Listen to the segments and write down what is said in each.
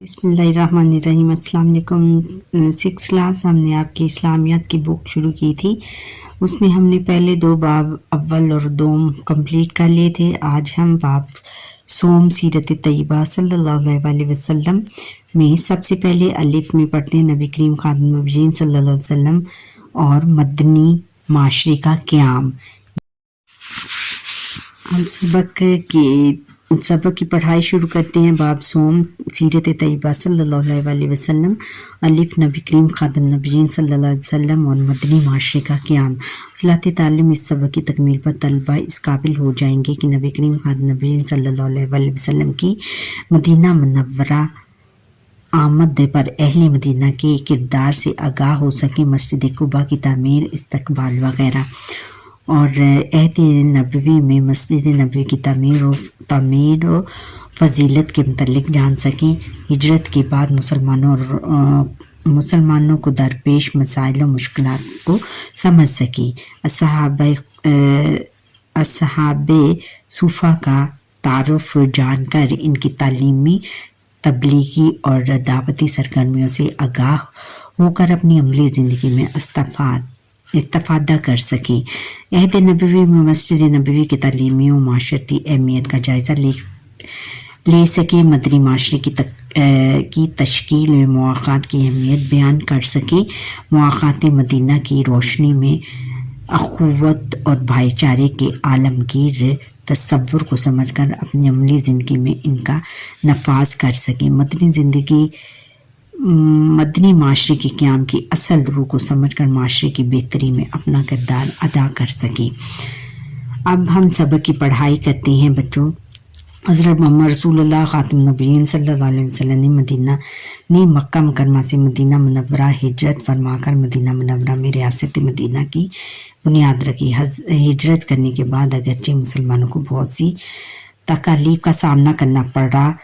बिस्मिल्लाहिर्रहमानिर्रहीम। अस्सलाम वालेकुम। 6 क्लास हमने आपकी इस्लामियात की बुक शुरू की थी, उसमें हमने पहले 2 बाब अव्वल और दोम कंप्लीट कर लिए थे। आज हम बाब सोम सीरत तैयबा सल्लल्लाहु अलैहि वसल्लम में सबसे पहले अलिफ में पढ़ते हैं नबी करीम खातमुन नबीयीन सल्लल्लाहु अलैहि वसल्लम और मदनी माशरे का क़याम। हम सबक की पढ़ाई शुरू करते हैं। बाब सोम सीरत तैयबा सल्लल्लाहु अलैहि वसल्लम, अलिफ नबी करीम खातम नबीयीन सल्लल्लाहु अलैहि वसल्लम और मदनी माशरे का क़याम। सलात तालीम इस सबक की तकमील पर तलबा इस काबिल हो जाएंगे कि नबी करीम खातम नबीयीन सल्लल्लाहु अलैहि वसल्लम की मदीना मुनव्वरा आमद पर अहले मदीना के किरदार से आगाह हो सके, मस्जिद कुबा की तामीर, इस्तकबाल वगैरह और अहद नबवी में मस्जिद नबवी की तामीर और फजीलत के मतलब जान सकें। हिजरत के बाद मुसलमानों को दरपेश मसाइल और मुश्किलात को समझ सकें। असहाबे सूफ़ा का तारुफ जानकर इनकी तालीमी, तबलीगी और दावती सरगर्मियों से आगाह होकर अपनी अमली ज़िंदगी में इस्तिफ़ादा कर सकें। अहद नबवी में मस्जिद नबवी की तालीमी और माशरती अहमियत का जायज़ा ले सकें। मदनी माशरे की तश्कील में मुआख़ात की अहमियत बयान कर सकें। मुआख़ात मदीना की रोशनी में अख़ुवत और भाईचारे के आलमगीर तसव्वुर को समझकर अपनी अमली ज़िंदगी में इनका नफाज कर सकें। मदनी माशरे के क़याम की असल रूह को समझकर माशरे की बेहतरी में अपना किरदार अदा कर सकें। अब हम सबक की पढ़ाई करते हैं बच्चों। हज़रत मोहम्मद रसूलुल्लाह खातमुन नबीयीन सल्लल्लाहु अलैहि वसल्लम ने मक्का मुकरमा से मदीना मुनव्वरा हिजरत फरमाकर मदीना मुनव्वरा में रियासत मदीना की बुनियाद रखी। हिजरत करने के बाद अगरचे मुसलमानों को बहुत सी तकालीफ का सामना करना पड़ा,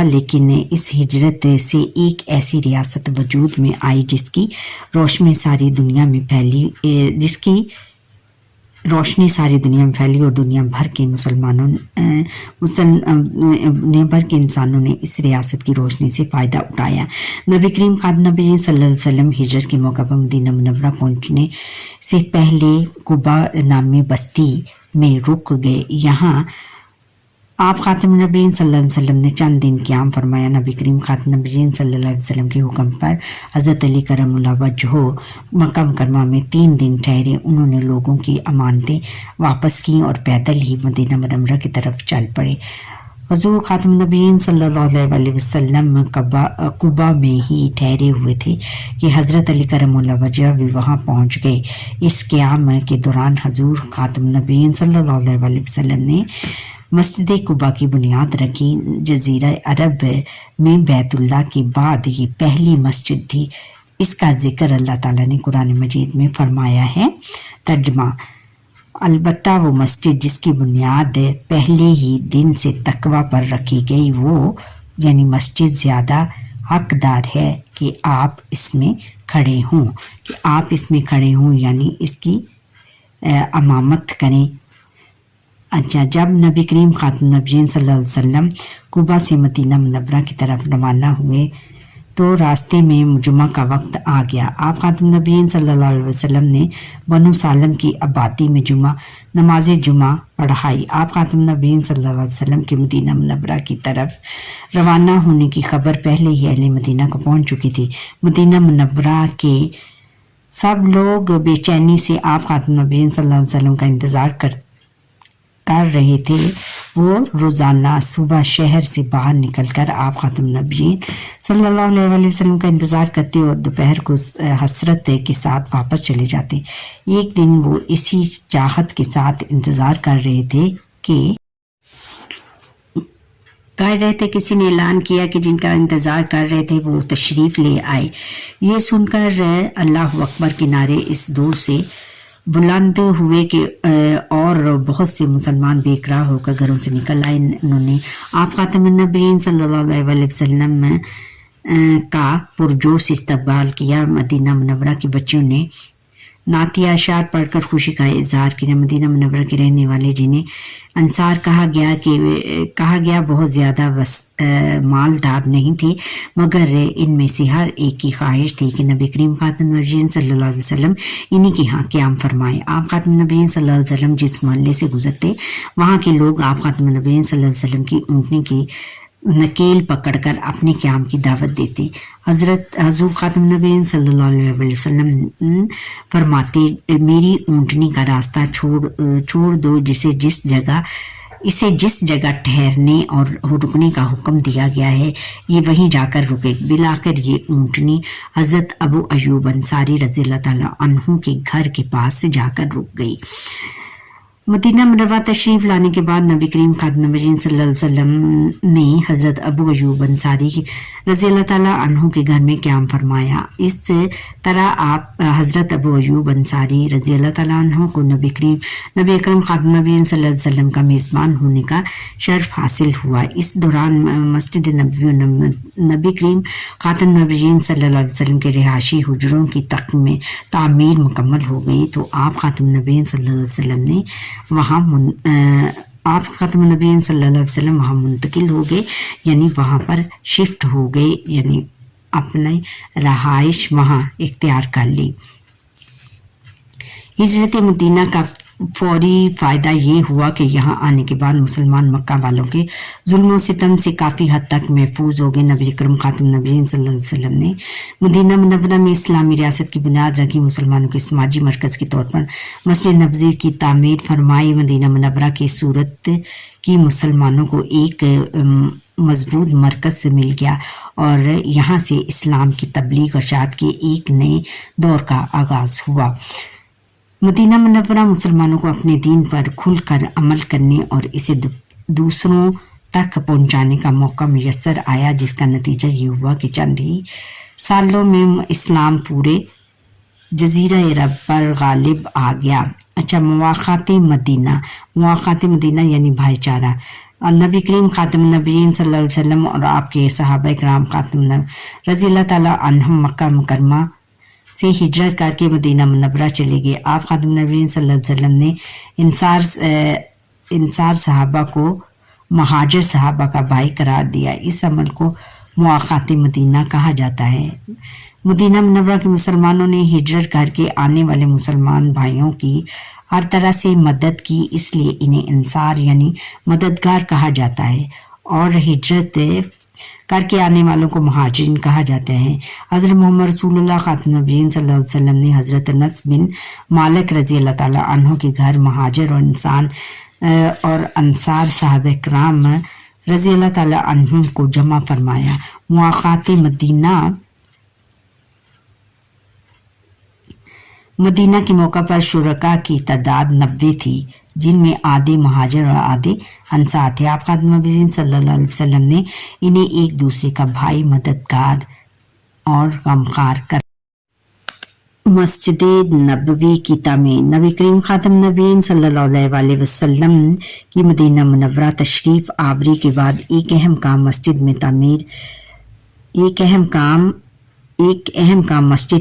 लेकिन इस हिजरत से एक ऐसी रियासत वजूद में आई जिसकी रोशनी सारी दुनिया में फैली और दुनिया भर के इंसानों ने इस रियासत की रोशनी से फ़ायदा उठाया। नबी करीम खातमुन नबीयीन सल्लल्लाहु अलैहि वसल्लम हिजरत के मौके पर मदीना मुनव्वरा पहुँचने से पहले कुबा नामी बस्ती में रुक गए। यहाँ आप खातमुन नबीयीन सल्लल्लाहु अलैहि वसल्लम ने चंद दिन क़याम फरमाया। नबी करीम खातमुन नबीयीन सल्लल्लाहु अलैहि वसल्लम के हुक्म पर हज़रत अली करमुल्लाह वजहो मक्का मुकरमा में 3 दिन ठहरे। उन्होंने लोगों की अमानतें वापस की और पैदल ही मदीना मुनव्वरा की तरफ चल पड़े। हुज़ूर खातमुन नबीयीन सल्लल्लाहु अलैहि वसल्लम कुबा में ही ठहरे हुए थे कि हज़रत अली करमुल्लाह वजह भी वहाँ पहुँच गए। इस क़याम के दौरान हुज़ूर खातमुन नबीयीन सल्लल्लाहु अलैहि वसल्लम ने मस्जिद कुबा की बुनियाद रखी। जज़ीरा अरब में बैतुल्लाह के बाद ये पहली मस्जिद थी। इसका जिक्र अल्लाह ताला ने कुरान मजीद में फरमाया है। तर्जमा: अलबत्ता वो मस्जिद जिसकी बुनियाद पहले ही दिन से तकवा पर रखी गई, वो यानी मस्जिद ज़्यादा हकदार है कि आप इसमें खड़े हों, यानी इसकी अमामत करें। अच्छा, जब नबी करीम खातमुन नबीयीन सल्लल्लाहु अलैहि वसल्लम कुबा से मदीना मुनव्वरा की तरफ रवाना हुए तो रास्ते में जुमा का वक्त आ गया। आप खातमुन नबीयीन सल्लल्लाहु अलैहि वसल्लम ने बनु सालम की आबादी में नमाज जुमा पढ़ाई। आप खातमुन नबीयीन सल्लल्लाहु अलैहि वसल्लम के मदीना मुनव्वरा की तरफ रवाना होने की खबर पहले ही अहले मदीना को पहुँच चुकी थी। मदीना मुनव्वरा के सब लोग बेचैनी से आप खातमुन नबीयीन सल्लल्लाहु अलैहि वसल्लम का इंतज़ार कर रहे थे। वो रोज़ाना सुबह शहर से बाहर निकलकर आप खातमुन नबीयीन सल्लल्लाहु अलैहि वसल्लम का इंतज़ार करते और दोपहर को हसरत के साथ वापस चले जाते। एक दिन वो इसी चाहत के साथ इंतज़ार कर रहे थे कि किसी ने ऐलान किया कि जिनका इंतज़ार कर रहे थे वो तशरीफ़ ले आए। ये सुनकर अल्लाहु अकबर के नारे इस दूर से बुलंद हुए कि और बहुत से मुसलमान बेकरार होकर घरों से निकल आए। उन्होंने आप खातमुन नबीयीन सल्लल्लाहु अलैहि वसल्लम का पुरजोश इस्तकबाल किया। मदीना मुनव्वरा की बच्चियों ने नातिया अशार पढ़कर खुशी का इजहार किया। मदीना मुनव्वरा के रहने वाले जिन्हें अंसार कहा गया बहुत ज़्यादा मालदार नहीं थे, मगर इनमें से हर एक की ख्वाहिश थी कि नबी करीम खातम नबीयीन सल्लल्लाहु अलैहि वसल्लम इन्हीं के यहाँ क़याम फरमाए। आप खातम नबीयीन सल्लल्लाहु अलैहि वसल्लम जिस मोहल्ले से गुजरते वहाँ के लोग आप खातम नबीयीन सल्लल्लाहु अलैहि वसल्लम की ऊँटनी की नकेल पकड़कर अपने क़याम की दावत देते। हज़ूर खातम नबीयीन सल्लल्लाहु अलैहि वसल्लम फरमाते, मेरी ऊँटनी का रास्ता छोड़ दो, इसे जिस जगह ठहरने और रुकने का हुक्म दिया गया है ये वहीं जाकर रुके। बिलाकर ये ऊँटनी हज़रत अबू अयूब अंसारी रज़ियल्लाहु ताला अन्हु के घर के पास जाकर रुक गई। मदीना मुनव्वरा तशरीफ़ लाने के बाद नबी करीम खातम नबीयीन सल्लल्लाहु अलैहि वसल्लम ने हज़रत अबू अयूब अंसारी रज़ियल्लाहु ताला अन्हु के घर में क़याम फरमाया। इस तरह आप हज़रत अबू अयूब अंसारी रज़ियल्लाहु ताला अन्हु को नबी अकरम खातम नबीयीन सल्लल्लाहु अलैहि वसल्लम का मेज़बान होने का शर्फ हासिल हुआ। इस दौरान मस्जिद नबवी नबी करीम खातम नबीयीन सल्लल्लाहु अलैहि वसल्लम के रिहायशी हुजरों की तामीर मुकम्मल हो गई, तो आप खातम नबीयीन सल्लल्लाहु अलैहि वसल्लम ने आप खातम नबीयीन सल्लल्लाहु अलैहि वसल्लम वहाँ मुंतकिल हो गए, यानी वहाँ पर शिफ्ट हो गए, यानी अपने रहाइश वहाँ इख्तियार कर ली। हिजरत मदीना का फौरी फ़ायदा ये हुआ कि यहाँ आने के बाद मुसलमान मक्का वालों के जुल्म सितम से काफ़ी हद तक महफूज हो गए। नबी अकरम खातम नबीयीन सल्लल्लाहु अलैहि वसल्लम ने मदीना मुनव्वरा में इस्लामी रियासत की बुनियाद रखी। मुसलमानों के समाजी मरकज़ के तौर पर मस्जिद नबवी की तामीर फरमाई। मदीना मुनव्वरा की सूरत की मुसलमानों को एक मजबूत मरकज़ से मिल गया और यहाँ से इस्लाम की तबलीग और शात के एक नए दौर का आगाज़ हुआ। मदीना मुनव्वरा मुसलमानों को अपने दीन पर खुलकर अमल करने और इसे दूसरों तक पहुंचाने का मौका मुयस्सर आया, जिसका नतीजा ये हुआ कि चंद ही सालों में इस्लाम पूरे जजीरा अरब पर गालिब आ गया। अच्छा, मवाक़ात मदीना यानी भाईचारा। नबी करीम खातम नबीयीन सल्लल्लाहु अलैहि वसल्लम और आपके सहाबा किराम खातम रज़ियल्लाहु ताला अन्हुम मक्का मुकरमा से हिजरत करके मदीना मुनव्वरा चले गए। आप खातम नबीयीन सल्लल्लाहु अलैहि वसल्लम ने इंसार सहाबा को महाजर सहाबा का भाई करार दिया। इस अमल को मुआक़ात मदीना कहा जाता है। मदीना मुनव्वरा के मुसलमानों ने हिजरत करके आने वाले मुसलमान भाइयों की हर तरह से मदद की, इसलिए इन्हें इंसार यानी मददगार कहा जाता है, और हिजरत करके आने वालों को मुहाजिरीन कहा जाता है। हज़रत मोहम्मद रसूलुल्लाह खातम नबीयीन सल्लल्लाहु अलैहि वसल्लम ने हज़रत अनस बिन मालिक रज़ियल्लाहु ताला अन्हु के घर महाजिर और अंसार साहबे किराम रज़ियल्लाहु ताला अन्हुम को जमा फरमाया। मुआक़ात मदीना के मौका पर शुरका की तादाद 90 थी, जिनमें आधे महाजिर और आधे अंसार थे। आप खातम नबीयीन सल्लल्लाहु अलैहि वसल्लम ने इन्हें एक दूसरे का भाई, मददगार और गमखार कर मस्जिद नबवी की तामीर। नबी करीम खातम नबीयीन सल्लल्लाहु अलैहि वसल्लम की मदीना मुनव्वरा तशरीफ़ आवरी के बाद एक अहम काम मस्जिद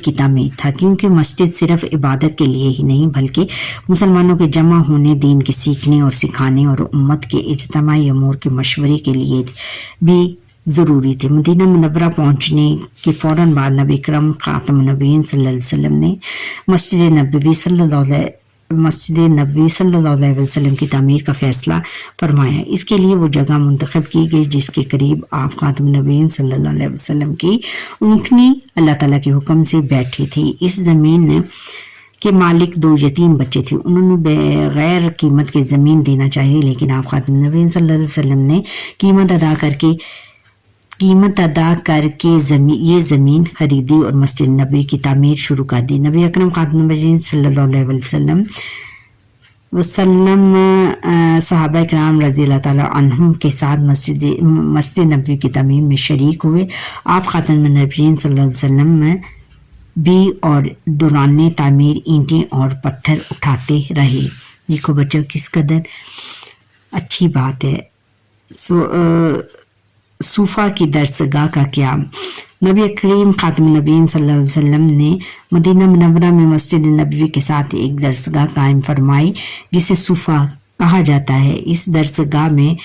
की तामीर था, क्योंकि मस्जिद सिर्फ इबादत के लिए ही नहीं बल्कि मुसलमानों के जमा होने, दीन के सीखने और सिखाने और उम्मत के इज्तिमाई अमूर के मशवरे के लिए भी ज़रूरी थे। मदीना मुनव्वरा पहुंचने के फ़ौरन बाद नबी अकरम खातम नबीयीन सल्लल्लाहु अलैहि वसल्लम ने मस्जिद नबवी सल्लल्लाहु अलैहि वसल्लम की तामीर का फ़ैसला फरमाया। इसके लिए वो जगह मुंतखब की गई जिसके करीब आप खातम नबीयीन सल्लल्लाहु अलैहि वसल्लम की ऊँटनी अल्लाह ताला के हुक्म से बैठी थी। इस ज़मीन के मालिक 2 यतीम बच्चे थे। उन्होंने बगैर कीमत के ज़मीन देना चाहिए, लेकिन आप खातम नबीयीन सल्लल्लाहु अलैहि वसल्लम ने कीमत अदा करके ये ज़मीन खरीदी और मस्जिद नबी की तामीर शुरू कर दी। नबी अकरम खातम नबीयीन सल्लल्लाहु अलैहि वसल्लम सहाबा किराम रज़ियल्लाहु ताला अन्हुम के साथ मस्जिद नबवी की तामीर में शरीक हुए। आप खातम नबीयीन सल्लल्लाहु अलैहि वसल्लम भी और दौरान तामीर ईंटें और पत्थर उठाते रहे। देखो बच्चों, किस कदर अच्छी बात है। सूफा की दरसगाह का क्या। नबी करीम खातम नबीन सल्लल्लाहु अलैहि वसल्लम ने मदीना मुनव्वरा में मस्जिद नबवी के साथ एक दरसगाह कायम फरमाई जिसे सूफा कहा जाता है। इस दरसगाह में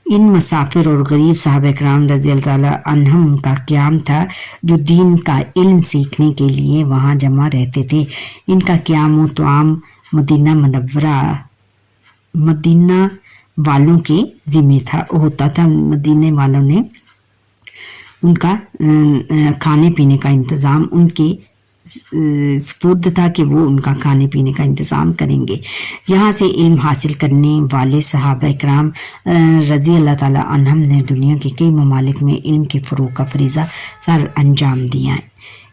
इन मुसाफिर और गरीब साहब कराम रज़ी अल्लाह ताला अन्हुम का क़याम था जो दीन का इल्म सीखने के लिए वहाँ जमा रहते थे। इनका क़याम व तआम मदीना मुनव्वरा मदीना वालों के ज़िम्मे था होता था। मदीने वालों ने उनका खाने पीने का इंतज़ाम उनके सुपुर्द था कि वो उनका खाने पीने का इंतज़ाम करेंगे। यहाँ से इल्म हासिल करने वाले सहाबा इकराम रज़ी अल्लाह ताला अन्हुम ने दुनिया के कई ममालिक में इल्म के फ़रोग़ का फरीज़ा सर अंजाम दिया है।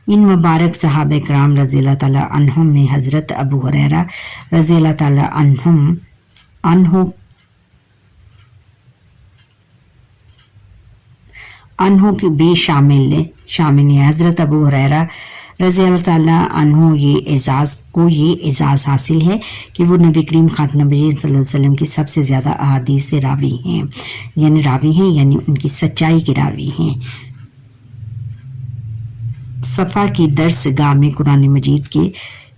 इन मुबारक सहाबा इकराम रज़ी अल्लाह ताला अन्हुम में हज़रत अबू हुरैरा रज़ी अल्लाह ताला अन्हो की भी शामिल है। हज़रत अबू हुरैरा रज़ी अल्लाह ताला अन्हो ये एजाज़ हासिल है कि वो नबी करीम खातम नबीयीन सल्लल्लाहु अलैहि वसल्लम की सबसे ज़्यादा अहादीस से रावी हैं यानी उनकी सच्चाई के रावी हैं। सफ़ा की दरसगाह में कुरान मजीद के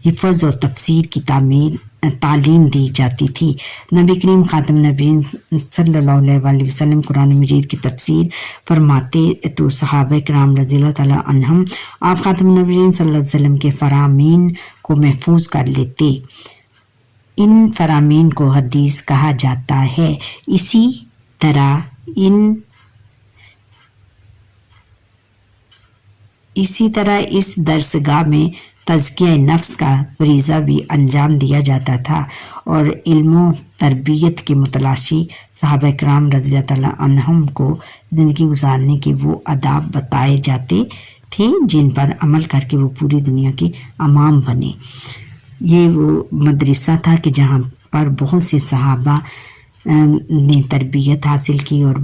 हिफ़्ज़ और तफसीर की तालीम दी जाती थी। नबी करीम खातम नबीयीन सल्लल्लाहु अलैहि वसल्लम कुरान मजीद की तफसीर फरमाते तो सहाबा किराम रज़ी अल्लाह ताला अन्हुम आप खातम नबीयीन सल्लल्लाहु अलैहि वसल्लम के फरामीन को महफूज कर लेते। इन फरामीन को हदीस कहा जाता है। इसी तरह इस दरसगाह में तज़किया नफ्स का फरीज़ा भी अंजाम दिया जाता था और इल्म तरबियत के मुतलाशी सहाबा किराम रज़ी अल्लाह ताला अन्हुम को ज़िंदगी गुजारने के वो आदाब बताए जाते थे जिन पर अमल करके वो पूरी दुनिया के इमाम बने। ये वो मदरसा था कि जहाँ पर बहुत से सहाबा ने तरबियत हासिल की और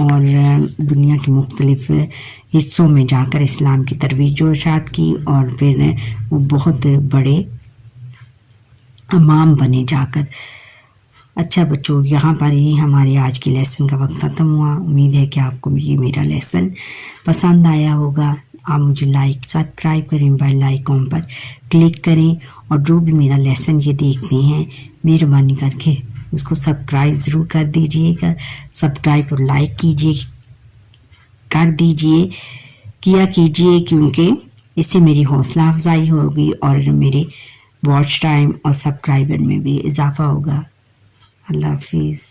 दुनिया के मुख्तलिफ हिस्सों में जाकर इस्लाम की तरवीज व इरशाद की और फिर वो बहुत बड़े इमाम बने जाकर। अच्छा बच्चों, यहाँ पर ही हमारे आज की लेसन का वक्त ख़त्म हुआ। उम्मीद है कि आपको ये मेरा लेसन पसंद आया होगा। आप मुझे सब्सक्राइब करें, बेल आइकॉन पर क्लिक करें और जो भी मेरा लेसन ये देखते हैं मेहरबानी करके उसको सब्सक्राइब ज़रूर कर दीजिएगा। सब्सक्राइब और लाइक कर दीजिए क्योंकि इससे मेरी हौसला अफजाई होगी और मेरे वॉच टाइम और सब्सक्राइबर में भी इजाफ़ा होगा। अल्लाह हाफिज़।